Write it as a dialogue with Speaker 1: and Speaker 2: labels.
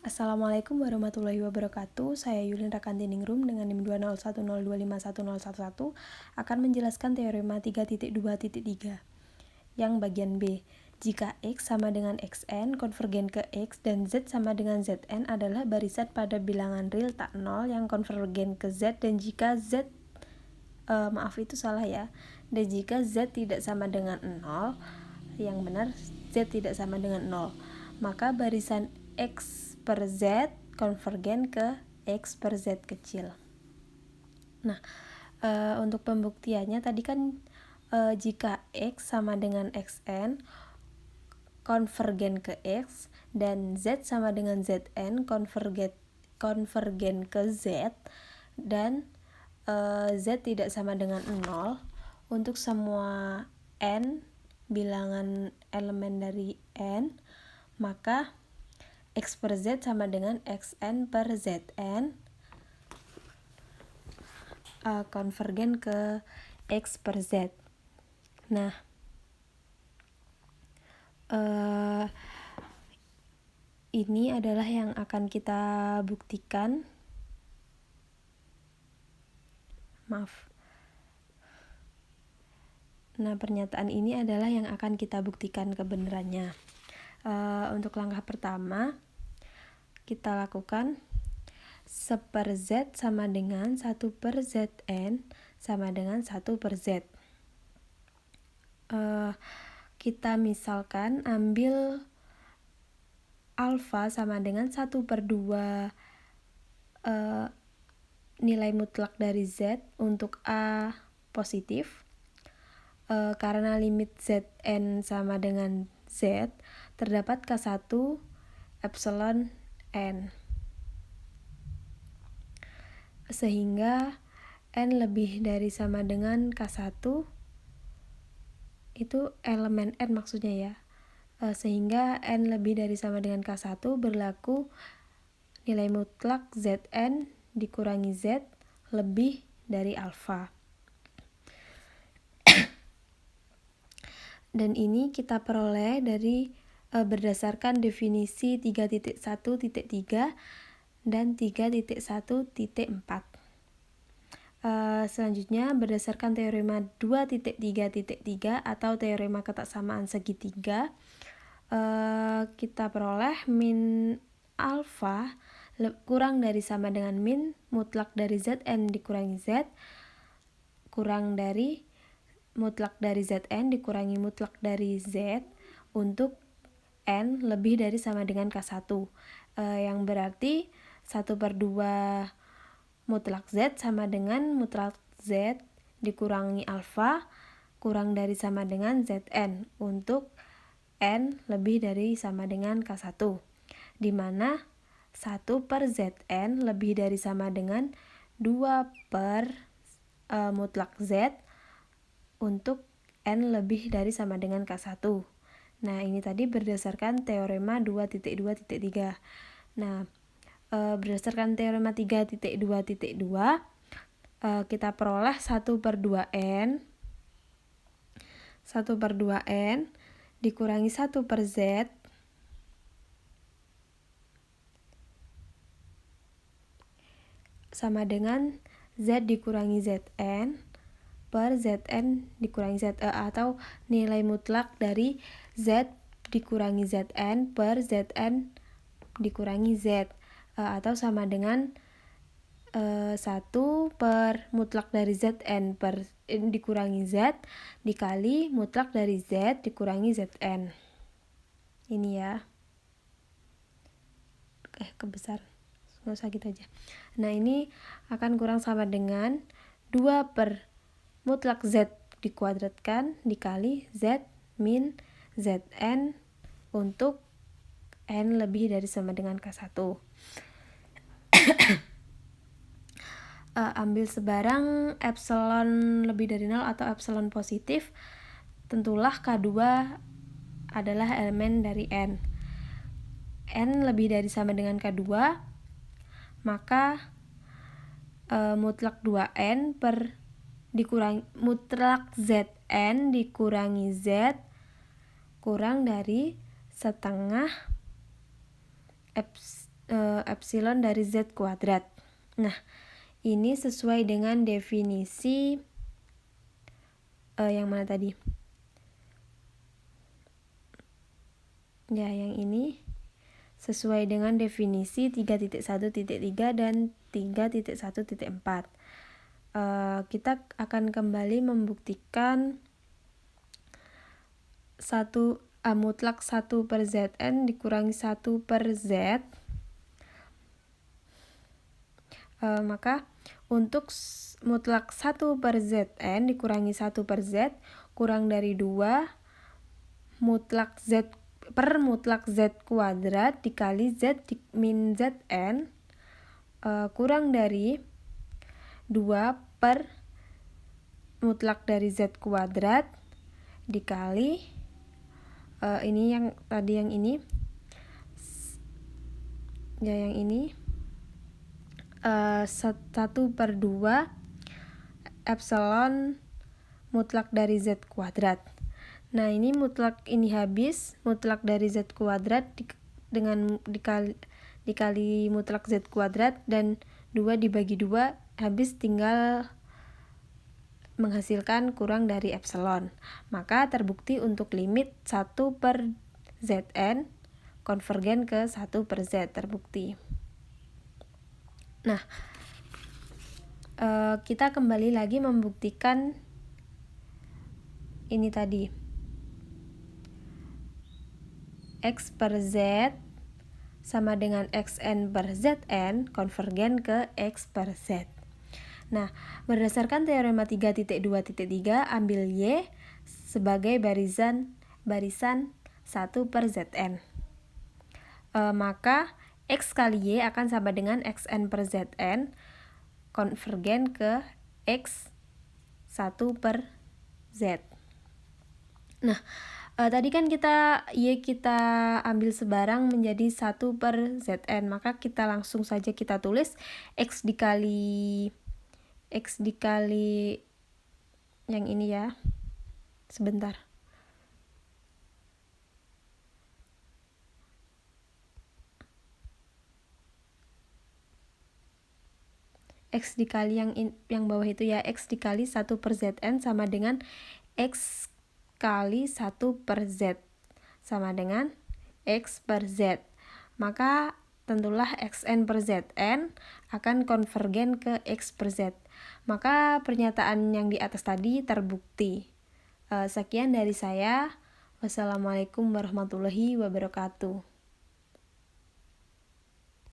Speaker 1: Assalamualaikum warahmatullahi wabarakatuh. Saya Yulin Rakantiningrum dengan NIM 20102511111 akan menjelaskan teorema 3.2.3 yang bagian B. Jika X sama dengan Xn konvergen ke X dan Z sama dengan Zn adalah barisan pada bilangan real tak nol yang konvergen ke Z, dan jika Z dan jika Z tidak sama dengan 0, yang benar Z tidak sama dengan 0, maka barisan X per Z konvergen ke X per Z kecil. Nah, untuk pembuktiannya tadi kan jika X sama dengan Xn konvergen ke X dan Z sama dengan Zn konvergen ke Z, dan Z tidak sama dengan 0 untuk semua N bilangan elemen dari N, maka X per Z sama dengan Xn per Zn konvergen ke X per Z. Nah, ini adalah yang akan kita buktikan. Nah, pernyataan ini adalah yang akan kita buktikan kebenarannya. Untuk langkah pertama, kita lakukan 1 per Z sama dengan 1 per Zn sama dengan 1 per Z. Kita misalkan ambil alfa sama dengan 1 per 2 nilai mutlak dari Z untuk A positif. Karena limit Zn sama dengan Z, terdapat K1 epsilon N. Sehingga N lebih dari sama dengan K1, itu elemen N maksudnya ya. Sehingga N lebih dari sama dengan K1 berlaku nilai mutlak Zn dikurangi Z lebih dari alfa. Dan ini kita peroleh dari berdasarkan definisi 3.1.3 dan 3.1.4. Selanjutnya berdasarkan teorema 2.3.3 atau teorema ketaksamaan segitiga, kita peroleh min alfa kurang dari sama dengan min mutlak dari Zn dikurangi Z kurang dari mutlak dari Zn dikurangi mutlak dari Z untuk N lebih dari sama dengan K1, yang berarti 1 per 2 mutlak Z sama dengan mutlak Z dikurangi alfa kurang dari sama dengan Zn untuk N lebih dari sama dengan K1, di mana 1 per Zn lebih dari sama dengan 2 per mutlak Z untuk N lebih dari sama dengan K1. Nah, ini tadi berdasarkan teorema 2.2.3. Nah, berdasarkan teorema 3.2.2, kita peroleh 1 per 2N 1 per 2N dikurangi 1 per Z sama dengan Z dikurangi Zn per Zn dikurangi Ze, atau nilai mutlak dari Z dikurangi Zn per Zn dikurangi Z, atau sama dengan 1 per mutlak dari Zn per dikurangi Z dikali mutlak dari Z dikurangi Zn. Ini ya. Kebesar. Nggak usah gitu aja. Nah, ini akan kurang sama dengan 2 per mutlak Z dikuadratkan dikali Z min Zn untuk N lebih dari sama dengan K1. Ambil sebarang epsilon lebih dari 0 atau epsilon positif, tentulah K2 adalah elemen dari N. N lebih dari sama dengan K2, maka mutlak 2N per dikurangi mutlak Zn dikurangi Z kurang dari setengah epsilon dari Z kuadrat. Nah, ini sesuai dengan definisi yang mana tadi? Ya, yang ini sesuai dengan definisi 3.1.3 dan 3.1.4. Kita akan kembali membuktikan mutlak 1 per Zn dikurangi 1 per Z. Maka untuk mutlak 1 per Zn dikurangi 1 per Z kurang dari 2 mutlak Z per mutlak Z kuadrat dikali Z min Zn kurang dari 2 per mutlak dari Z kuadrat dikali ini yang tadi yang ini ya yang ini 1 per 2 epsilon mutlak dari Z kuadrat. Nah, ini mutlak ini habis, mutlak dari Z kuadrat dengan dikali mutlak Z kuadrat dan 2 dibagi 2 habis, tinggal menghasilkan kurang dari epsilon. Maka terbukti untuk limit 1 per Zn konvergen ke 1 per Z terbukti. Nah, kita kembali lagi membuktikan ini tadi. X per Z sama dengan Xn per Zn konvergen ke X per Z. Nah, berdasarkan teorema 3.2.3, ambil Y sebagai barisan 1 per Zn. Maka X kali Y akan sama dengan Xn per Zn konvergen ke X 1 per Z. Nah, tadi kan kita ambil sebarang menjadi 1 per Zn, maka kita langsung saja kita tulis X dikali yang ini ya. Sebentar. X dikali yang bawah itu ya, X dikali 1 per Zn sama dengan X kali 1 per Z sama dengan X per Z. Maka tentulah Xn per Zn akan konvergen ke X per Z. Maka pernyataan yang di atas tadi terbukti. Sekian dari saya. Wassalamualaikum warahmatullahi wabarakatuh.